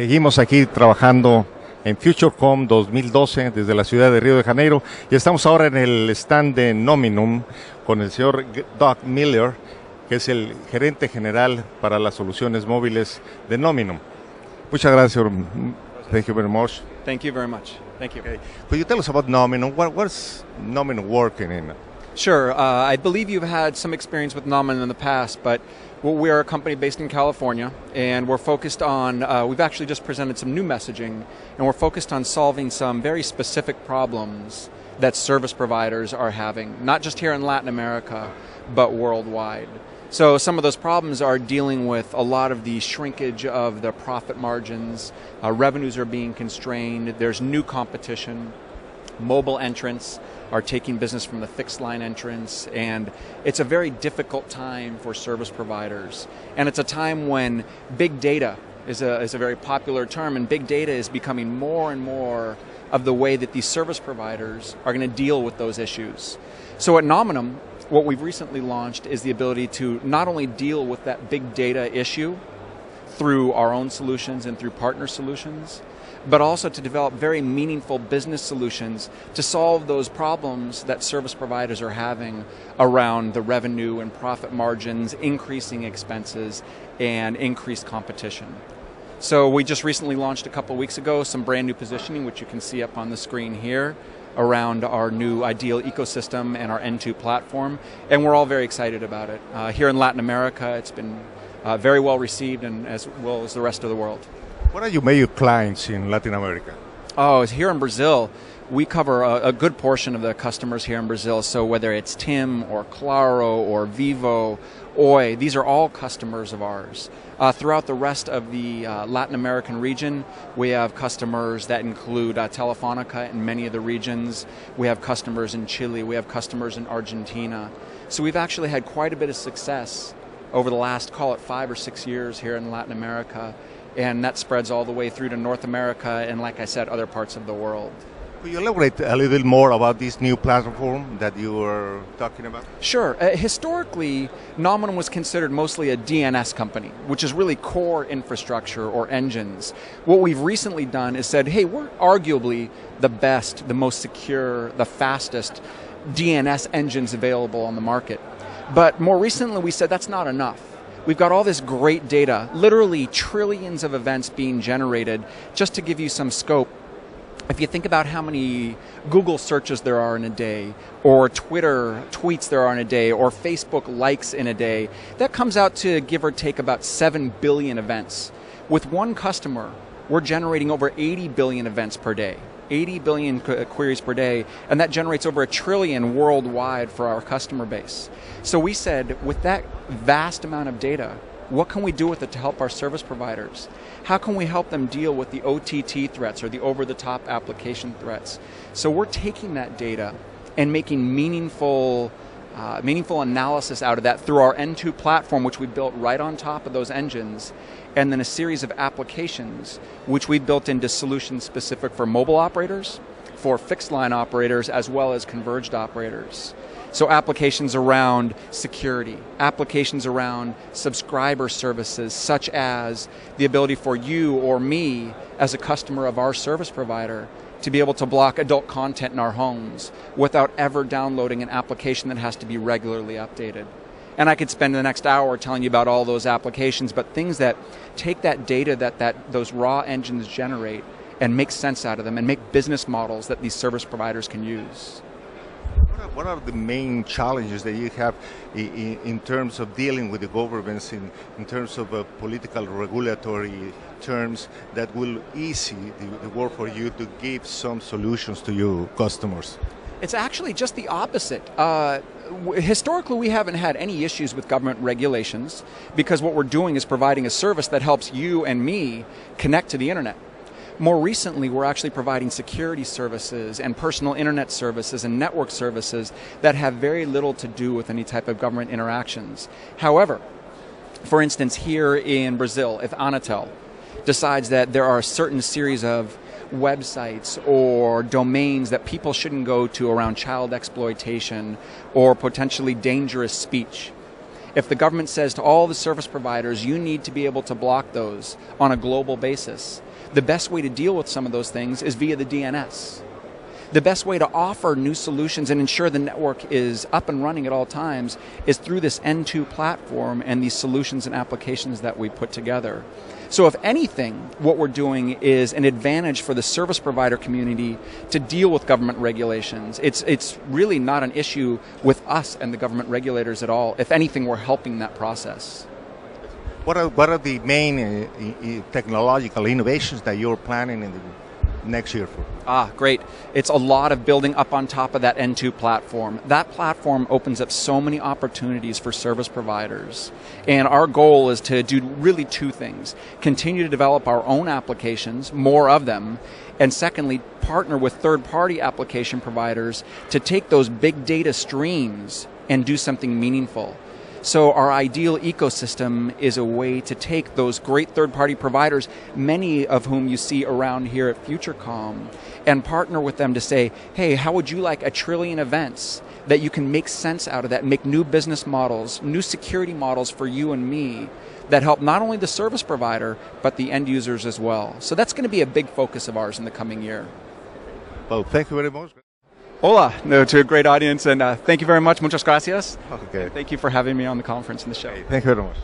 Seguimos aquí trabajando en Futurecom 2012 desde la ciudad de Río de Janeiro y estamos ahora en el stand de Nominum con el señor Doug Miller, que es el gerente general para las soluciones móviles de Nominum. Muchas gracias. Thank you very much. Thank you very much. Thank you. Okay. Could you tell us about Nominum? What's Nominum working in? Sure. I believe you've had some experience with Nominum in the past, but we are a company based in California, and we're focused on, we've actually just presented some new messaging, and we're focused on solving some very specific problems that service providers are having, not just here in Latin America, but worldwide. So some of those problems are dealing with a lot of the shrinkage of the profit margins, revenues are being constrained, there's new competition, mobile entrants are taking business from the fixed line entrants, and it's a very difficult time for service providers. And it's a time when big data is a very popular term, and big data is becoming more and more of the way that these service providers are going to deal with those issues. So at Nominum, what we've recently launched is the ability to not only deal with that big data issue through our own solutions and through partner solutions, but also to develop very meaningful business solutions to solve those problems that service providers are having around the revenue and profit margins, increasing expenses, and increased competition. So we just recently launched a couple weeks ago some brand new positioning, which you can see up on the screen here, around our new ideal ecosystem and our N2 platform, and we're all very excited about it. Here in Latin America, it's been very well received, and as well as the rest of the world. What are your major clients in Latin America? Oh, here in Brazil, we cover a good portion of the customers here in Brazil. So whether it's TIM or Claro or Vivo, Oi, these are all customers of ours. Throughout the rest of the Latin American region, we have customers that include Telefonica in many of the regions. We have customers in Chile. We have customers in Argentina. So we've actually had quite a bit of success over the last, call it 5 or 6 years here in Latin America. And that spreads all the way through to North America and, like I said, other parts of the world. Could you elaborate a little bit more about this new platform that you were talking about? Sure. Historically, Nominum was considered mostly a DNS company, which is really core infrastructure or engines. What we've recently done is said, hey, we're arguably the best, the most secure, the fastest DNS engines available on the market. But more recently, we said that's not enough. We've got all this great data, literally trillions of events being generated. Just to give you some scope, if you think about how many Google searches there are in a day, or Twitter tweets there are in a day, or Facebook likes in a day, that comes out to give or take about 7 billion events. With one customer, we're generating over 80 billion events per day. 80 billion queries per day, and that generates over 1 trillion worldwide for our customer base. So we said, with that vast amount of data, what can we do with it to help our service providers? How can we help them deal with the OTT threats or the over-the-top application threats? So we're taking that data and making meaningful analysis out of that through our N2 platform, which we built right on top of those engines, and then a series of applications which we built into solutions specific for mobile operators, for fixed line operators, as well as converged operators. So applications around security, applications around subscriber services, such as the ability for you or me as a customer of our service provider to be able to block adult content in our homes without ever downloading an application that has to be regularly updated. And I could spend the next hour telling you about all those applications, but things that take that data that those raw engines generate and make sense out of them and make business models that these service providers can use. What are the main challenges that you have in terms of dealing with the governments, in terms of political regulatory terms that will ease the work for you to give some solutions to your customers? It's actually just the opposite. Historically, we haven't had any issues with government regulations because what we're doing is providing a service that helps you and me connect to the internet. More recently, we're actually providing security services and personal internet services and network services that have very little to do with any type of government interactions. However, for instance, here in Brazil, if Anatel decides that there are a certain series of websites or domains that people shouldn't go to around child exploitation or potentially dangerous speech, if the government says to all the service providers, you need to be able to block those on a global basis, the best way to deal with some of those things is via the DNS. The best way to offer new solutions and ensure the network is up and running at all times is through this N2 platform and these solutions and applications that we put together. So if anything, what we're doing is an advantage for the service provider community to deal with government regulations. It's really not an issue with us and the government regulators at all. If anything, we're helping that process. What are the main technological innovations that you're planning in the next year for? Great. It's a lot of building up on top of that N2 platform. That platform opens up so many opportunities for service providers. And our goal is to do really two things. Continue to develop our own applications, more of them, and secondly, partner with third-party application providers to take those big data streams and do something meaningful. So our ideal ecosystem is a way to take those great third-party providers, many of whom you see around here at Futurecom, and partner with them to say, hey, how would you like 1 trillion events that you can make sense out of that, make new business models, new security models for you and me that help not only the service provider, but the end users as well. So that's going to be a big focus of ours in the coming year. Well, thank you very much. Hola, to a great audience, and thank you very much. Muchas gracias. Okay. Thank you for having me on the conference and the show. Hey, thank you very much.